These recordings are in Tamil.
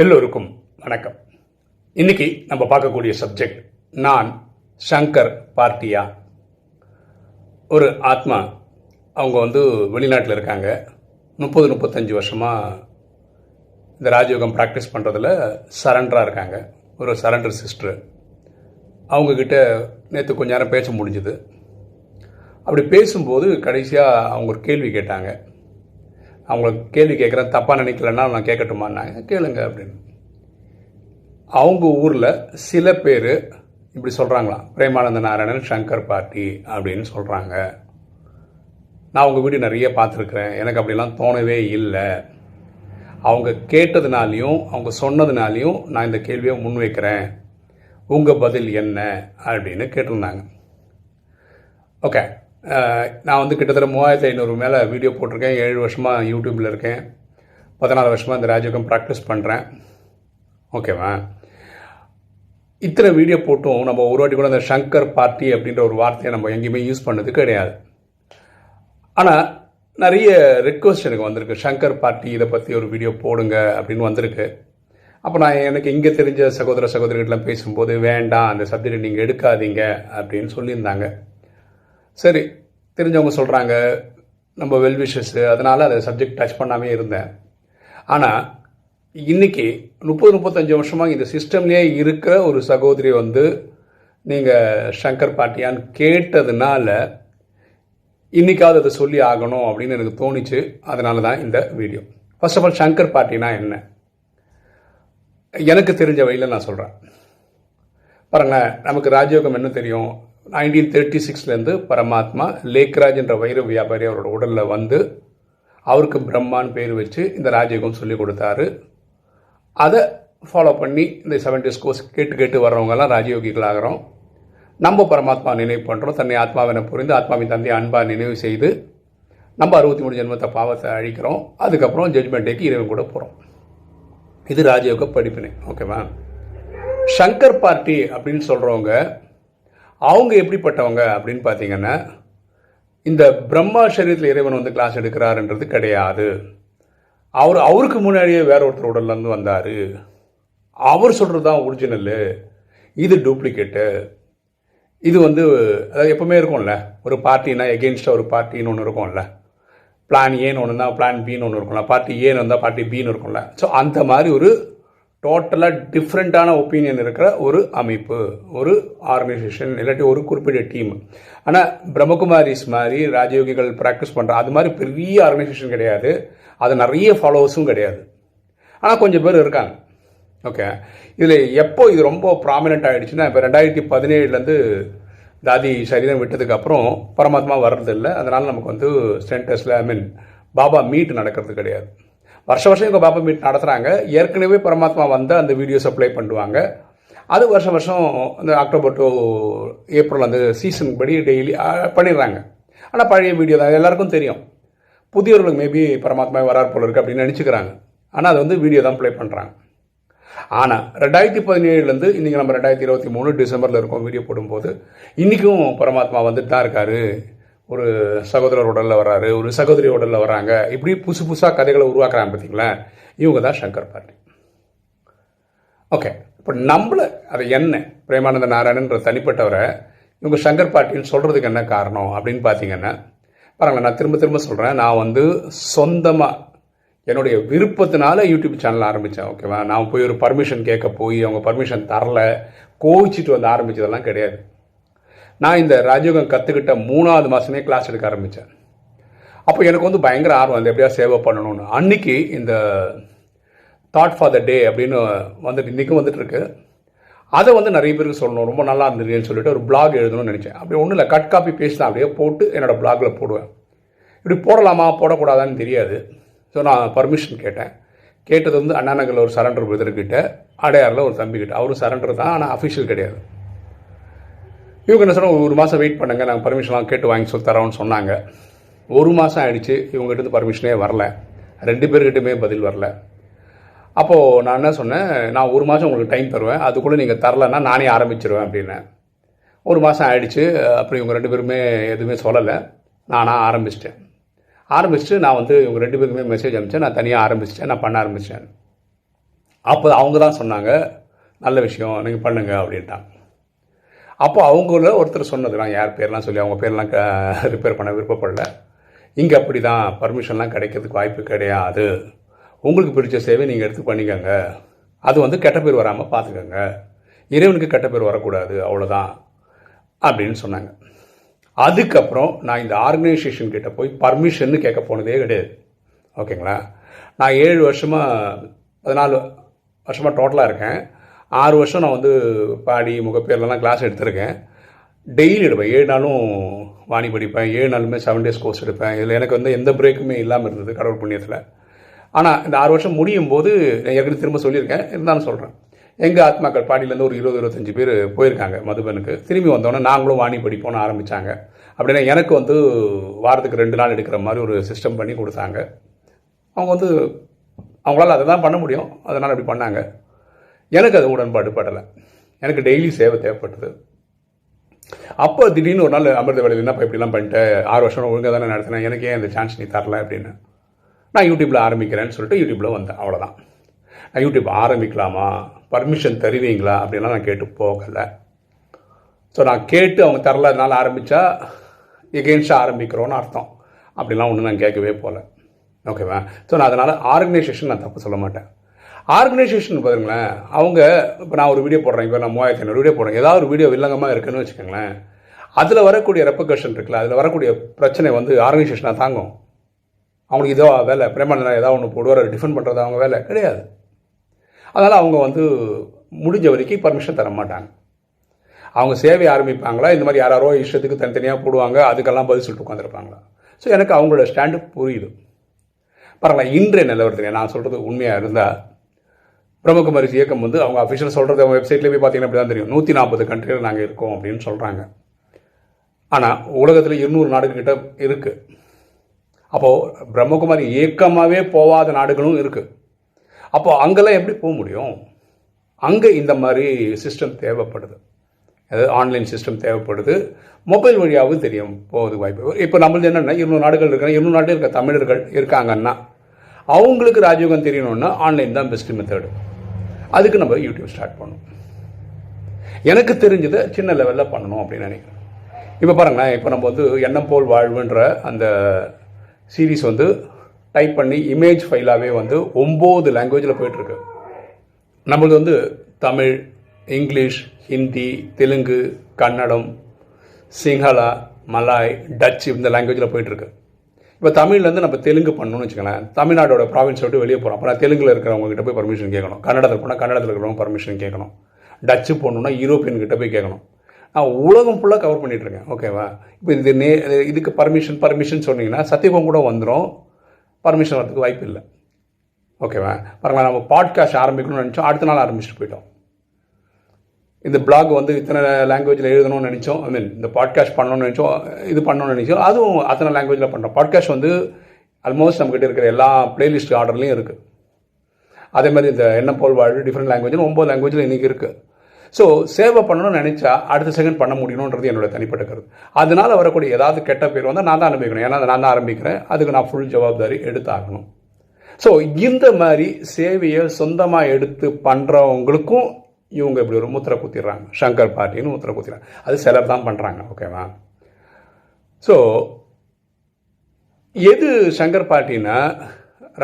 எல்லோருக்கும் வணக்கம். இன்னைக்கு நம்ம பார்க்கக்கூடிய சப்ஜெக்ட், நான் சங்கர் பார்ட்டியா. ஒரு ஆத்மா, அவங்க வெளிநாட்டில் இருக்காங்க. 30-35 வருஷமாக இந்த ராஜயோகம் ப்ராக்டிஸ் பண்ணுறதுல சரண்டராக இருக்காங்க. ஒரு சரண்டர் சிஸ்டர். அவங்கக்கிட்ட நேற்று கொஞ்ச நேரம் பேச முடிஞ்சுது. அப்படி பேசும்போது கடைசியாக அவங்க ஒரு கேள்வி கேட்டாங்க. அவங்களுக்கு கேள்வி கேட்குறேன், தப்பாக நினைக்கலன்னா நான் கேட்கட்டுமான்னாங்க. கேளுங்க அப்படின்னு. அவங்க ஊரில் சில பேர் இப்படி சொல்கிறாங்களாம், பிரேமானந்த நாராயணன் சங்கர் பார்ட்டி அப்படின்னு சொல்கிறாங்க. நான் அவங்க வீடு நிறைய பார்த்துருக்குறேன், எனக்கு அப்படிலாம் தோணவே இல்லை. அவங்க கேட்டதுனாலையும் அவங்க சொன்னதுனாலையும் நான் இந்த கேள்வியை முன்வைக்கிறேன், உங்கள் பதில் என்ன அப்படின்னு கேட்டிருந்தாங்க. ஓகே, நான் கிட்டத்தட்ட 3500 மேலே வீடியோ போட்டிருக்கேன். 7 வருஷமாக யூடியூப்பில் இருக்கேன். 14 வருஷமாக இந்த ராஜயோகம் ப்ராக்டிஸ் பண்ணுறேன். ஓகேவா? இத்தனை வீடியோ போட்டும் நம்ம ஒரு வாட்டி கூட அந்த சங்கர் பார்ட்டி அப்படின்ற ஒரு வார்த்தையை நம்ம எங்கேயுமே யூஸ் பண்ணது கிடையாது. ஆனால் நிறைய ரிக்வெஸ்ட் எனக்கு வந்திருக்கு, சங்கர் பார்ட்டி இதை பற்றி ஒரு வீடியோ போடுங்க அப்படின்னு வந்திருக்கு. அப்போ நான் எனக்கு இங்கே தெரிஞ்ச சகோதர சகோதரிகிட்டலாம் பேசும்போது, வேண்டாம் அந்த சப்ஜெக்டை நீங்கள் எடுக்காதீங்க அப்படின்னு சொல்லியிருந்தாங்க. சரி, தெரிஞ்சவங்க சொல்கிறாங்க, நம்ம வெல்விஷஸ்ஸு, அதனால் அதை சப்ஜெக்ட் டச் பண்ணாமே இருந்தேன். ஆனால் இன்றைக்கி 30-35 வருஷமாக இந்த சிஸ்டம்லேயே இருக்கிற ஒரு சகோதரி நீங்கள் சங்கர் பார்ட்டியான்னு கேட்டதுனால இன்றைக்காவது அதை சொல்லி ஆகணும் அப்படின்னு எனக்கு தோணிச்சு. அதனால தான் இந்த வீடியோ. ஃபர்ஸ்ட் ஆஃப் ஆல், சங்கர் பார்ட்டினா என்ன? எனக்கு தெரிஞ்ச வழியில் நான் சொல்கிறேன். பாருங்களேன், நமக்கு ராஜயோகம் என்ன தெரியும்? 1936 பரமாத்மா லேக்ராஜ் என்ற வைர வியாபாரி அவரோட உடலில் அவருக்கு பிரம்மான்னு பேர் வச்சு இந்த ராஜயோகம் சொல்லி கொடுத்தாரு. அதை ஃபாலோ பண்ணி இந்த 7 days கோர்ஸ் கேட்டு வர்றவங்கெல்லாம் ராஜயோகிகள் ஆகிறோம். நம்ம பரமாத்மா நினைவு பண்ணுறோம். தன்னை ஆத்மாவினை புரிந்து ஆத்மாவின் தந்தை அன்பாக நினைவு செய்து நம்ம 63 ஜென்மத்தை பாவத்தை அழிக்கிறோம். அதுக்கப்புறம் ஜட்மெண்ட் டேக்கு இறைவன் கூட போகிறோம். இது ராஜயோக படிப்பினை. ஓகேவா? சங்கர் பார்ட்டி அப்படின்னு சொல்கிறவங்க அவங்க எப்படிப்பட்டவங்க அப்படின்னு பார்த்தீங்கன்னா, இந்த பிரம்மா சரீரத்தில் இறைவன் கிளாஸ் எடுக்கிறாருன்றது கிடையாது. அவருக்கு முன்னாடியே வேற ஒருத்தர் உடல்லேருந்து வந்தார். அவர் சொல்கிறது தான் ஒரிஜினலு, இது டூப்ளிகேட்டு. இது அதாவது எப்பவுமே இருக்கும்ல, ஒரு பார்ட்டினா எகெயின்ஸ்டாக ஒரு பார்ட்டின்னு ஒன்று இருக்கும்ல. பிளான் ஏன்னு ஒன்று இருந்தால் பிளான் பின்னு ஒன்று இருக்கும்ல, பார்ட்டி ஏன்னு இருந்தால் பார்ட்டி பின்னு இருக்கும்ல. ஸோ அந்த மாதிரி ஒரு டோட்டலாக டிஃப்ரெண்ட்டான ஒப்பீனியன் இருக்கிற ஒரு அமைப்பு, ஒரு ஆர்கனைசேஷன், இல்லாட்டி ஒரு குறிப்பிட்ட டீம். ஆனால் பிரம்மகுமாரிஸ் மாதிரி ராஜயோகிகள் ப்ராக்டிஸ் பண்ணுற அது மாதிரி பெரிய ஆர்கனைசேஷன் கிடையாது. அது நிறைய ஃபாலோவர்ஸும் கிடையாது. ஆனால் கொஞ்சம் பேர் இருக்காங்க. ஓகே, இதில் எப்போ இது ரொம்ப ப்ராமினெண்ட் ஆகிடுச்சுன்னா, இப்போ 2017 தாதி சரீரம் விட்டதுக்கப்புறம் பரமாத்மா வர்றதில்லை. அதனால் நமக்கு சென்டர்ஸில் பாபா மீட் நடக்கிறது கிடையாது. வருஷம் இவங்க பாபா மீட் நடத்துகிறாங்க. ஏற்கனவே பரமாத்மா அந்த வீடியோஸ் அப்ளை பண்ணுவாங்க. அது வருஷம் அந்த அக்டோபர் டு ஏப்ரல் அந்த சீசன் படி டெய்லி பண்ணிடுறாங்க. ஆனால் பழைய வீடியோ தான் எல்லாருக்கும் தெரியும். புதியவர்களுக்கு மேபி பரமாத்மா வரார் போல இருக்குது அப்படின்னு நினச்சிக்கிறாங்க. ஆனால் அது வீடியோ தான் ப்ளே பண்ணுறாங்க. ஆனால் 2017 இன்றைக்கி நம்ம 2023 டிசம்பரில் இருக்கோம் வீடியோ போடும்போது. இன்றைக்கும் பரமாத்மா தான் இருக்கார். ஒரு சகோதரர் உடலில் வர்றாரு, ஒரு சகோதரி உடலில் வர்றாங்க. இப்படி புதுசாக கதைகளை உருவாக்குறாங்க. பார்த்தீங்களா? இவங்க தான் சங்கர் பார்ட்டி. ஓகே, இப்போ நம்மளை அதை என்ன பிரேமானந்த நாராயணன்ற தனிப்பட்டவரை இவங்க சங்கர் பார்ட்டின்னு சொல்கிறதுக்கு என்ன காரணம் அப்படின்னு பார்த்தீங்கன்னா, பாருங்களேன், நான் திரும்ப சொல்கிறேன். நான் சொந்தமாக என்னுடைய விருப்பத்தினால யூடியூப் சேனல் ஆரம்பித்தேன். ஓகேவா? நான் போய் ஒரு பர்மிஷன் கேட்க போய் அவங்க பர்மிஷன் தரல, கோவிச்சிட்டு ஆரம்பித்ததெல்லாம் கிடையாது. நான் இந்த ராஜயோகம் கற்றுக்கிட்ட 3வது மாதமே கிளாஸ் எடுக்க ஆரம்பித்தேன். அப்போ எனக்கு பயங்கர ஆர்வம், எப்படியா சேவை பண்ணணும்னு. அன்றைக்கி இந்த தாட் ஃபார் த டே அப்படின்னு இன்றைக்கும் இருக்கு. அதை நிறைய பேருக்கு சொல்லணும், ரொம்ப நல்லா இருந்ததுன்னு சொல்லிட்டு ஒரு பிளாக் எழுதணும்னு நினச்சேன். அப்படி ஒன்றும் இல்லை, கட் காப்பி பேஸ்ட் தான் அப்படியே போட்டு என்னோடய பிளாகில் போடுவேன். இப்படி போடலாமா போடக்கூடாதான்னு தெரியாது. ஸோ நான் பர்மிஷன் கேட்டேன். கேட்டது அண்ணாநகரில் ஒரு சரண்டர் பிரதர்கிட்ட, அடையாரில் ஒரு தம்பிக்கிட்ட. அவரும் சரண்டர் தான், ஆனால் அஃபிஷியல் கிடையாது. இவங்க என்ன சொன்னால், 1 மாதம் வெயிட் பண்ணுங்கள், நாங்கள் பர்மிஷன்லாம் கேட்டு வாங்கி சொல்லி தரோன்னு சொன்னாங்க. 1 மாதம் ஆகிடுச்சு, இவங்ககிட்ட பர்மிஷனே வரல. 2 பேர்கிட்டையுமே பதில் வரல. அப்போது நான் என்ன சொன்னேன், நான் 1 மாதம் உங்களுக்கு டைம் தருவேன், அதுக்குள்ளே நீங்கள் தரலைன்னா நானே ஆரம்பிச்சிருவேன் அப்படின்னேன். 1 மாதம் ஆகிடுச்சு. அப்புறம் இவங்க 2 பேருமே எதுவுமே சொல்லலை. நானாக ஆரம்பிச்சிட்டேன். நான் இவங்க 2 பேருக்குமே மெசேஜ் அனுப்பிச்சேன். நான் தனியாக ஆரம்பிச்சிட்டேன், நான் பண்ண ஆரம்பித்தேன். அப்போ அவங்க தான் சொன்னாங்க, நல்ல விஷயம் நீங்கள் பண்ணுங்க அப்படின்ட்டாங்க. அப்போ அவங்கள ஒருத்தர் சொன்னது, நான் யார் பேர்லாம் சொல்லி அவங்க பேர்லாம் ரிப்பேர் பண்ண விருப்பப்படல. இங்கே அப்படி தான் பர்மிஷன்லாம் கிடைக்கிறதுக்கு வாய்ப்பு கிடையாது. உங்களுக்கு பிடிச்ச சேவை நீங்கள் எடுத்து பண்ணிக்கோங்க. அது வந்து கெட்ட பேர் வராமல் பார்த்துக்கோங்க. இறைவனுக்கு கெட்ட பேர் வரக்கூடாது, அவ்வளோதான் அப்படின்னு சொன்னாங்க. அதுக்கப்புறம் நான் இந்த ஆர்கனைசேஷன் கிட்ட போய் பர்மிஷன்னு கேட்க போனதே கிடையாது. ஓகேங்களா? நான் 7 வருஷமாக 14 வருஷமாக டோட்டலாக இருக்கேன். 6 வருஷம் நான் வந்து பாடி முகப்பேர்லாம் கிளாஸ் எடுத்திருக்கேன். டெய்லி எடுப்பேன். 7 நாளும் வாணி படிப்பேன். 7 நாளுமே 7 டேஸ் கோர்ஸ் எடுப்பேன். இதில் எனக்கு வந்து எந்த பிரேக்குமே இல்லாமல் இருந்தது கடவுள் புண்ணியத்தில். ஆனால் இந்த 6 வருஷம் முடியும் போது ஏற்கனவே திரும்ப சொல்லியிருக்கேன், இருந்தாலும் சொல்கிறேன். எங்கள் ஆத்மாக்கள் பாடியிலேருந்து ஒரு 20-25 பேர் போயிருக்காங்க மதுபனுக்கு. திரும்பி வந்தோன்னே நாங்களும் வாணி படிப்போன்னு ஆரம்பித்தாங்க. அப்படின்னா எனக்கு வந்து வாரத்துக்கு 2 நாள் எடுக்கிற மாதிரி ஒரு சிஸ்டம் பண்ணி கொடுத்தாங்க. அவங்க வந்து அவங்களால அதை தான் பண்ண முடியும், அதனால் அப்படி பண்ணாங்க. எனக்கு அது உடன்பாடு படலை. எனக்கு டெய்லி சேவை தேவைப்பட்டது. அப்போ திடீர்னு ஒரு நாள் அமிர்த வேலையில் என்னப்பா இப்படிலாம் பண்ணிட்டேன், 6 வருஷம் ஒழுங்காக தானே நடத்தினேன், எனக்கு ஏன் இந்த சான்ஸ் நீ தரல அப்படின்னு நான் யூடியூப்பில் ஆரம்பிக்கிறேன்னு சொல்லிட்டு யூடியூப்பில் வந்தேன். அவ்வளோதான். நான் யூடியூப் ஆரம்பிக்கலாமா, பர்மிஷன் தருவீங்களா அப்படின்லாம் நான் கேட்டு போகலை. ஸோ நான் கேட்டு அவங்க தரல, அதனால் ஆரம்பித்தா எகெயின்ஸ்டாக ஆரம்பிக்கிறோன்னு அர்த்தம். அப்படிலாம் ஒன்று நான் கேட்கவே போகல. ஓகேவா? ஸோ நான் அதனால் ஆர்கனைசேஷன் நான் தப்பு சொல்ல மாட்டேன். ஆர்கனைசேஷன் பாருங்களேன், அவங்க இப்போ நான் ஒரு வீடியோ போடுறேன், இப்போ நான் 3500 வீடியோ போடுறேன், ஏதாவது ஒரு வீடியோ வில்லங்கமாக இருக்குன்னு வச்சுக்கோங்களேன், அதில் வரக்கூடிய ரெப்பகர்ஷன் இருக்குல்ல, அதில் வரக்கூடிய பிரச்சனை வந்து ஆர்கனைசேஷனாக தாங்கும். அவங்களுக்கு இதோ வேலை, பிரேமானந்தா ஏதாவது ஒன்று போடுவார், டிஃபெண்ட் பண்ணுறது அவங்க வேலை கிடையாது. அதனால் அவங்க வந்து முடிஞ்ச வரைக்கும் பர்மிஷன் தர மாட்டாங்க. அவங்க சேவை ஆரம்பிப்பாங்களா, இந்த மாதிரி யாரோ இஷ்டத்துக்கு தனித்தனியாக போடுவாங்க, அதுக்கெல்லாம் பதில் சொல்லிட்டு உட்காந்துருப்பாங்களா. ஸோ எனக்கு அவங்களோட ஸ்டாண்டு புரியுது. பரவாயில்ல. இன்றைய நிலவரத்தில் நான் சொல்கிறது உண்மையாக இருந்தால், பிரம்மகுமாரிஸ் இயக்கம் வந்து அவங்க அஃபிஷியல் சொல்கிறது, அவங்க வெப்சைட்லேயே போய் பார்த்தீங்கன்னா அப்படி தான் தெரியும், 140 கண்ட்ரியில் நாங்கள் இருக்கோம் அப்படின்னு சொல்கிறாங்க. ஆனால் உலகத்தில் 200 நாடுகிட்ட இருக்குது. அப்போது பிரம்மகுமாரி இயக்கமாகவே போகாத நாடுகளும் இருக்குது. அப்போது அங்கெல்லாம் எப்படி போக முடியும்? அங்கே இந்த மாதிரி சிஸ்டம் தேவைப்படுது, அதாவது ஆன்லைன் சிஸ்டம் தேவைப்படுது. மொபைல் வழியாகவும் தெரியும் போகுது வாய்ப்பு. இப்போ நம்மளது என்னென்னா 200 நாடுகள் இருக்காங்க, 200 நாட்டில் இருக்க தமிழர்கள் இருக்காங்கன்னா அவங்களுக்கு ராஜயோகம் தெரியணும்னா ஆன்லைன் தான் பெஸ்ட் மெத்தடு. அதுக்கு நம்ம யூடியூப் ஸ்டார்ட் பண்ணணும். எனக்கு தெரிஞ்சதை சின்ன லெவலில் பண்ணணும் அப்படின்னு நினைக்கிறேன். இப்போ பாருங்களேன், இப்போ நம்ம வந்து எண்ணம் போல் வாழ்வுன்ற அந்த சீரீஸ் வந்து டைப் பண்ணி இமேஜ் ஃபைலாகவே வந்து 9 லாங்குவேஜில் போயிட்டுருக்கு. நம்மளது வந்து Tamil, English, Hindi, Telugu, Kannada, Sinhala, Malay, Dutch இந்த லாங்குவேஜில் போயிட்டுருக்கு. இப்போ தமிழ்லேருந்து நம்ம தெலுங்கு பண்ணணும்னு வச்சுக்கலாம், தமிழ்நாடோட ப்ராவின்ஸ் விட்டு வெளியே போகிறோம், அப்போ நான் தெலுங்கில் இருக்கிறவங்ககிட்ட போய் பர்மிஷன் கேட்கணும். கன்னடத்தில் போனால் கன்னடத்தில் இருக்கிறவங்க பர்மிஷன் கேட்கணும். டச்சு போகணுன்னா யூரோப்பியன் கிட்ட போய் கேட்கணும். நான் உலகம் ஃபுல்லாக கவர் பண்ணிகிட்ருக்கேன். ஓகேவா? இப்போ இதுக்கு பர்மிஷன் சொன்னீங்கன்னா சத்தியபம் கூட வந்துடும், பர்மிஷன் வரதுக்கு வாய்ப்பு இல்லை. ஓகேவா? பாருங்களா, நம்ம பாட்காஸ்ட் ஆரம்பிக்கணும்னு நினச்சோம், அடுத்த நாள் ஆரம்பிச்சுட்டு போயிட்டோம். இந்த பிளாக் வந்து இத்தனை லாங்குவேஜில் எழுதணும்னு நினச்சோம், ஐ மீன் இந்த பாட்காஸ்ட் பண்ணணும்னு நினச்சோம், இது பண்ணணும்னு நினச்சோம், அதுவும் அத்தனை லாங்குவேஜில் பண்ணுறோம். பாட்காஸ்ட் வந்து ஆல்மோஸ்ட் நம்மக்கிட்ட இருக்கிற எல்லா பிளேலிஸ்ட் ஆர்டர்லையும் இருக்குது. அதே மாதிரி இந்த எண்ணம் போல் வாழ்வு டிஃப்ரெண்ட் லாங்குவேஜில் 9 லாங்குவேஜில் இன்றைக்கி இருக்குது. ஸோ சேவை பண்ணணும்னு நினச்சா அடுத்த செகண்ட் பண்ண முடியணுன்றது என்னோட தனிப்பட்ட கருத்து. அதனால் வரக்கூடிய ஏதாவது கெட்ட பேர் வந்தால் நான் தான் அனுபவிக்கணும், ஏன்னா நான் தான் ஆரம்பிக்கிறேன், அதுக்கு நான் ஃபுல் ஜவாப்தாரி எடுத்தாகணும். ஸோ இந்த மாதிரி சேவையை சொந்தமாக எடுத்து பண்ணுறவங்களுக்கும் இவங்க இப்படி ஒரு முத்திரை குத்திடுறாங்க, சங்கர் பார்ட்டின்னு முத்திரை குத்திடுறாங்க. அது சிலர் தான் பண்ணுறாங்க. ஓகேவா? ஸோ எது சங்கர் பார்ட்டின்னா,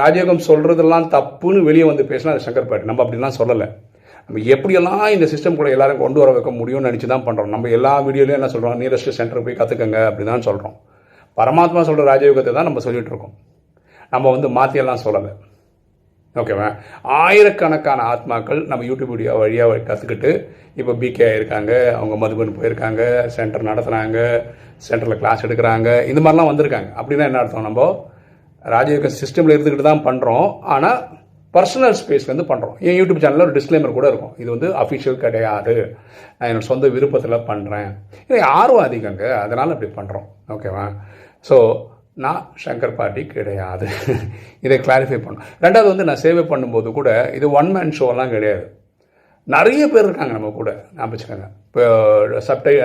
ராஜயோகம் சொல்கிறதெல்லாம் தப்புன்னு வெளியே வந்து பேசினா அது சங்கர் பார்ட்டி. நம்ம அப்படிலாம் சொல்லலை. நம்ம எப்படியெல்லாம் இந்த சிஸ்டம் கூட எல்லாரும் கொண்டு வர வைக்க முடியும்னு நினச்சி தான் பண்ணுறோம். நம்ம எல்லா வீடியோலையும் என்ன சொல்கிறோம், நியரஸ்ட் சென்டர் போய் கற்றுக்கங்க அப்படி தான் சொல்கிறோம். பரமாத்மா சொல்கிற ராஜயோகத்தை தான் நம்ம சொல்லிகிட்டு இருக்கோம். நம்ம வந்து மாற்றியெல்லாம் சொல்லலை. ஓகேவா? ஆயிரக்கணக்கான ஆத்மாக்கள் நம்ம யூடியூப் வீடியோ வழியாக கற்றுக்கிட்டு இப்போ பிகே ஆகிருக்காங்க, அவங்க மதுபன் போயிருக்காங்க, சென்டர் நடத்துகிறாங்க, சென்டரில் கிளாஸ் எடுக்கிறாங்க, இந்த மாதிரிலாம் வந்திருக்காங்க. அப்படின்னா என்ன அர்த்தம், நம்ம ராஜயோக சிஸ்டமில் இருந்துக்கிட்டு தான் பண்ணுறோம், ஆனால் பர்சனல் ஸ்பேஸ்லேருந்து பண்ணுறோம். என் யூடியூப் சேனலில் ஒரு டிஸ்க்ளைமர் கூட இருக்கும், இது வந்து அஃபிஷியல் கிடையாது, நான் என்னோட சொந்த விருப்பத்தில் பண்ணுறேன், இது ஆர்வம் அதிகங்க, அதனால் அப்படி பண்ணுறோம். ஓகேவா? ஸோ நான் சங்கர் பார்ட்டி கிடையாது. இதை கிளாரிஃபை பண்ணணும். ரெண்டாவது வந்து நான் சேவை பண்ணும்போது கூட இது ஒன் மேன் ஷோலாம் கிடையாது. நிறைய பேர் இருக்காங்க நம்ம கூட, நான் வச்சுக்கோங்க. இப்போ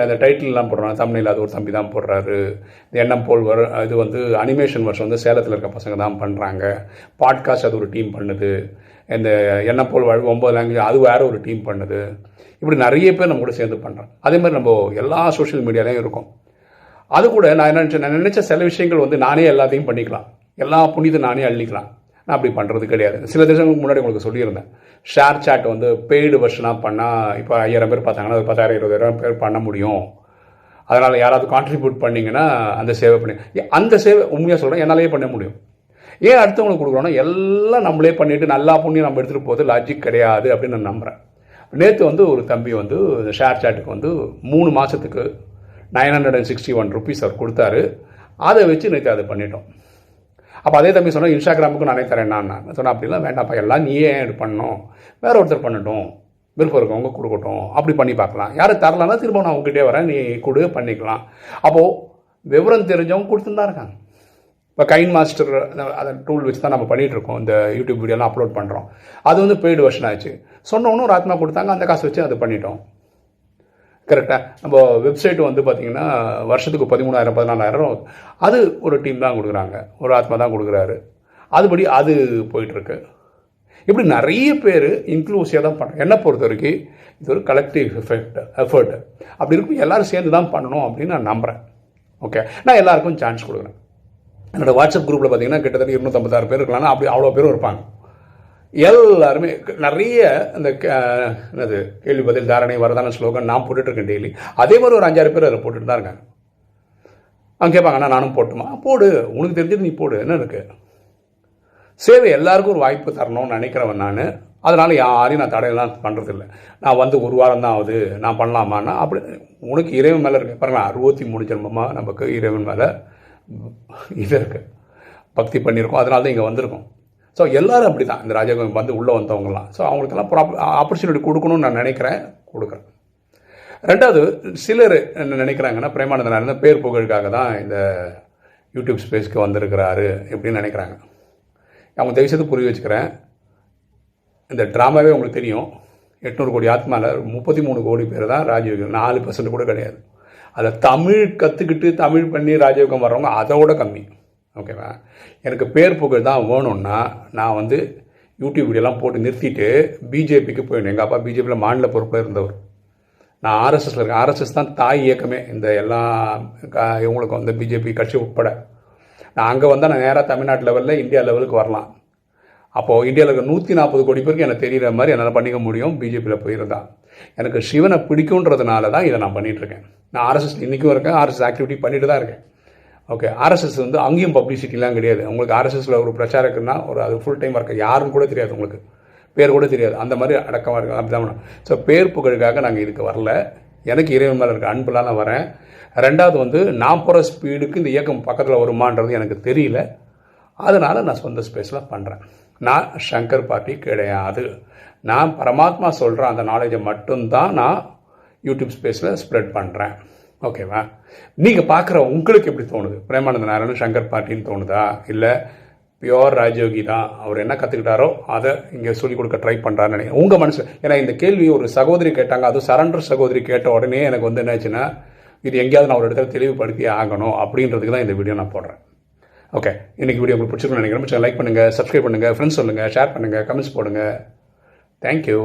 அந்த டைட்டில்லாம் போடுறாங்க, தமிழில் அது ஒரு தம்பி தான் போடுறாரு. எண்ணம் போல் இது வந்து அனிமேஷன் வருஷம் வந்து சேலத்தில் இருக்க பசங்க தான் பண்ணுறாங்க. பாட்காஸ்ட் அது ஒரு டீம் பண்ணுது. இந்த என்ன போல் 9 லாங்குவேஜ் அது வேறு ஒரு டீம் பண்ணுது. இப்படி நிறைய பேர் நம்ம கூட சேர்ந்து பண்ணுறோம். அதே மாதிரி நம்ம எல்லா சோஷியல் மீடியாலையும் இருக்கும். அது கூட நான் நினச்ச சில விஷயங்கள் வந்து நானே எல்லாத்தையும் பண்ணிக்கலாம், எல்லா புனிதம் நானே அள்ளிக்கலாம். நான் அப்படி பண்ணுறது கிடையாது. சில தேசங்களுக்கு முன்னாடி உங்களுக்கு சொல்லியிருந்தேன், ஷேர் சாட் வந்து பெய்டு வெர்ஷனாக பண்ணால் இப்போ 5000 பேர் பார்த்தாங்கன்னா 10,000 20,000 பேர் பண்ண முடியும். அதனால் யாராவது கான்ட்ரிபியூட் பண்ணிங்கன்னா அந்த சேவை பண்ணி அந்த சேவை உண்மையாக சொல்கிறேன் என்னாலேயே பண்ண முடியும். ஏன் அடுத்தவங்களுக்கு கொடுக்குறோன்னா எல்லாம் நம்மளே பண்ணிவிட்டு நல்லா புண்ணியம் நம்ம எடுத்துகிட்டு போகிறது லாஜிக் கிடையாது அப்படின்னு நான் நம்புகிறேன். நேற்று வந்து ஒரு தம்பி வந்து இந்த ஷேர் சாட்டுக்கு வந்து 3 மாதத்துக்கு 961 rupees அவர் கொடுத்தாரு. அதை வச்சு நேற்று அதை பண்ணிட்டோம். அப்போ அதே தம்பி சொன்னால் இன்ஸ்டாகிராமுக்கு நானே தரேன். நான் சொன்னேன் அப்படிலாம் வேண்டாம்ப்பா, எல்லாம் நீயே ஏன் இது பண்ணணும், வேற ஒருத்தர் பண்ணட்டும், விருப்பம் இருக்கவங்க கொடுக்கட்டும், அப்படி பண்ணி பார்க்கலாம். யாரும் தரலன்னா திரும்ப நான் உங்ககிட்டே வரேன், நீ கொடு பண்ணிக்கலாம். அப்போது விவரம் தெரிஞ்சவங்க கொடுத்துன்னு தான் இருக்காங்க. இப்போ கைன் மாஸ்டர் அதை டூல் வச்சு தான் நம்ம பண்ணிகிட்ருக்கோம். இந்த யூடியூப் வீடியோலாம் அப்லோட் பண்ணுறோம். அது வந்து பெய்டு வெர்ஷன் ஆச்சு. சொன்னவொன்னும் ஒரு ஆத்மா கொடுத்தாங்க, அந்த காசு வச்சு அதை பண்ணிட்டோம். கரெக்டாக நம்ம வெப்சைட் வந்து பார்த்திங்கன்னா வருஷத்துக்கு 13,000 14,000 அது ஒரு டீம் தான் கொடுக்குறாங்க, ஒரு ஆத்மா தான் கொடுக்குறாரு. அதுபடி அது போயிட்டுருக்கு. இப்படி நிறைய பேர் இன்க்ளூசிவாக தான் பண்ணுறோம். என்னை பொறுத்த வரைக்கும் இது ஒரு கலெக்டிவ் எஃபர்ட். அப்படி இருக்கும் எல்லோரும் சேர்ந்து தான் பண்ணணும் அப்படின்னு நான் நம்புகிறேன். ஓகே, நான் எல்லாருக்கும் சான்ஸ் கொடுக்குறேன். என்னோடய வாட்ஸ்அப் குரூப்பில் பார்த்தீங்கன்னா கிட்டத்தட்ட 256 பேர் இருக்கலாம். அப்படி அவ்வளோ பேரும் இருப்பாங்க. எல்லாருமே நிறைய இந்த என்னது கேள்வி பதில் தாரணை வரதான ஸ்லோகன் நான் போட்டுட்ருக்கேன் டெய்லி. அதே மாதிரி ஒரு 5-6 பேர் அதில் போட்டுட்டு தான் இருக்காங்க. அவங்க கேட்பாங்கண்ணா நானும் போட்டுமா, போடு, உனக்கு தெரிஞ்சது நீ போடு, என்ன இருக்குது. சேவை எல்லாருக்கும் ஒரு வாய்ப்பு தரணும்னு நினைக்கிறவன் நான். அதனால் யாரையும் நான் தடையெல்லாம் பண்ணுறதில்லை. நான் வந்து 1 வாரம் தான் ஆகுது நான் பண்ணலாமான்னா அப்படி உனக்கு இறைவன் மேலே இருக்கு பாருங்களா. 63 ஜென்மமாக நமக்கு இறைவன் மேலே இது இருக்குது, பக்தி பண்ணியிருக்கோம், அதனால தான் இங்கே வந்திருக்கோம். ஸோ எல்லோரும் அப்படி தான் இந்த ராஜயோகம் வந்து உள்ளே வந்தவங்கலாம். ஸோ அவங்களுக்கெல்லாம் ஆப்பர்ச்சுனிட்டி கொடுக்கணும்னு நான் நினைக்கிறேன், கொடுக்குறேன். ரெண்டாவது, சிலர் என்ன நினைக்கிறாங்கன்னா பிரேமானந்தன் இருந்த பேர் புகழுக்காக தான் இந்த யூடியூப் ஸ்பேஸ்க்கு வந்திருக்கிறாரு எப்படின்னு நினைக்கிறாங்க. அவங்க தயவுசெய்து புரிய வச்சுக்கிறேன். இந்த ட்ராமாவே உங்களுக்கு தெரியும், 800 கோடி ஆத்மாவில் 33 கோடி பேர் தான் ராஜயோகம், 4% கூட கிடையாது. அதில் தமிழ் கற்றுக்கிட்டு தமிழ் பண்ணி ராஜயோகம் வர்றவங்க அதோட கம்மி. ஓகேவா. எனக்கு பேர் புகழ் தான் வேணும்னா நான் வந்து யூடியூப் வீடியோலாம் போட்டு நிறுத்திட்டு பிஜேபிக்கு போயிடணும். எங்கள் அப்பா பிஜேபியில் மாநில பொறுப்பில் இருந்தவர். நான் ஆர்எஸ்எஸில் இருக்கேன். ஆர்எஸ்எஸ் தான் தாய் இயக்கமே இந்த எல்லா இவங்களுக்கும் வந்து பிஜேபி கட்சி உட்பட. நான் அங்கே வந்தால் நான் நேராக தமிழ்நாட்டு லெவலில் இந்தியா லெவலுக்கு வரலாம். அப்போது இந்தியாவில் இருக்க 140 கோடி பேருக்கு எனக்கு தெரிகிற மாதிரி என்னால் பண்ணிக்க முடியும் பிஜேபியில் போயிருந்தான். எனக்கு சிவனை பிடிக்குன்றதுனால தான் இதை நான் பண்ணிகிட்ருக்கேன். நான் ஆர்எஸ்எஸ் இன்றைக்கும் இருக்கேன், ஆர்எஸ்எஸ் ஆக்டிவிட்டி பண்ணிட்டு தான் இருக்கேன். ஓகே, ஆர்எஸ்எஸ் வந்து அங்கேயும் பப்ளிசிட்டிலாம் கிடையாது. உங்களுக்கு ஆர்எஸ்எஸில் ஒரு பிரச்சாரக்குன்னா ஒரு அது ஃபுல் டைம் ஒர்க்கு, யாரும் கூட தெரியாது, உங்களுக்கு பேர் கூட தெரியாது, அந்த மாதிரி அடக்கமாக இருக்குது. அப்படி தான். ஸோ பேர் புகழுக்காக நாங்கள் இதுக்கு வரல. எனக்கு இறைவன் மேலே இருக்க அன்புலாம் நான் வரேன். ரெண்டாவது வந்து நான் போகிற ஸ்பீடுக்கு இந்த இயக்கம் பக்கத்தில் வருமானது எனக்கு தெரியல. அதனால் நான் சொந்த ஸ்பேஸில் பண்ணுறேன். நான் சங்கர் பார்ட்டி கிடையாது. நான் பரமாத்மா சொல்கிற அந்த நாலேஜை மட்டும்தான் நான் யூடியூப் ஸ்பேஸில் ஸ்ப்ரெட் பண்ணுறேன். ஓகேவா. நீங்கள் பார்க்குற உங்களுக்கு எப்படி தோணுது? பிரேமானந்த நாராயணன் சங்கர் பார்ட்டின்னு தோணுதா, இல்லை பியோர் ராஜயோகி தான் அவர் என்ன கற்றுக்கிட்டாரோ அதை இங்கே சொல்லிக் கொடுக்க ட்ரை பண்ணுறான்னு நினைக்கிறேன் உங்கள் மனசில். ஏன்னா இந்த கேள்வி ஒரு சகோதரி கேட்டாங்க, அதுவும் சரண்டர் சகோதரி கேட்ட உடனே எனக்கு வந்து என்னாச்சுன்னா இது எங்கேயாவது நான் ஒரு இடத்துல தெளிவுபடுத்தி ஆகணும் அப்படின்றதுக்கு தான் இந்த வீடியோ நான் போடுறேன். ஓகே, இன்றைக்கி வீடியோ உங்களுக்கு பிடிச்சிருக்குன்னு நினைக்கிறேன். லைக் பண்ணுங்கள், சப்ஸ்கிரைப் பண்ணுங்கள், ஃப்ரெண்ட்ஸ் சொல்லுங்கள், ஷேர் பண்ணுங்கள், கமெண்ட்ஸ் போடுங்கள். தேங்க்யூ.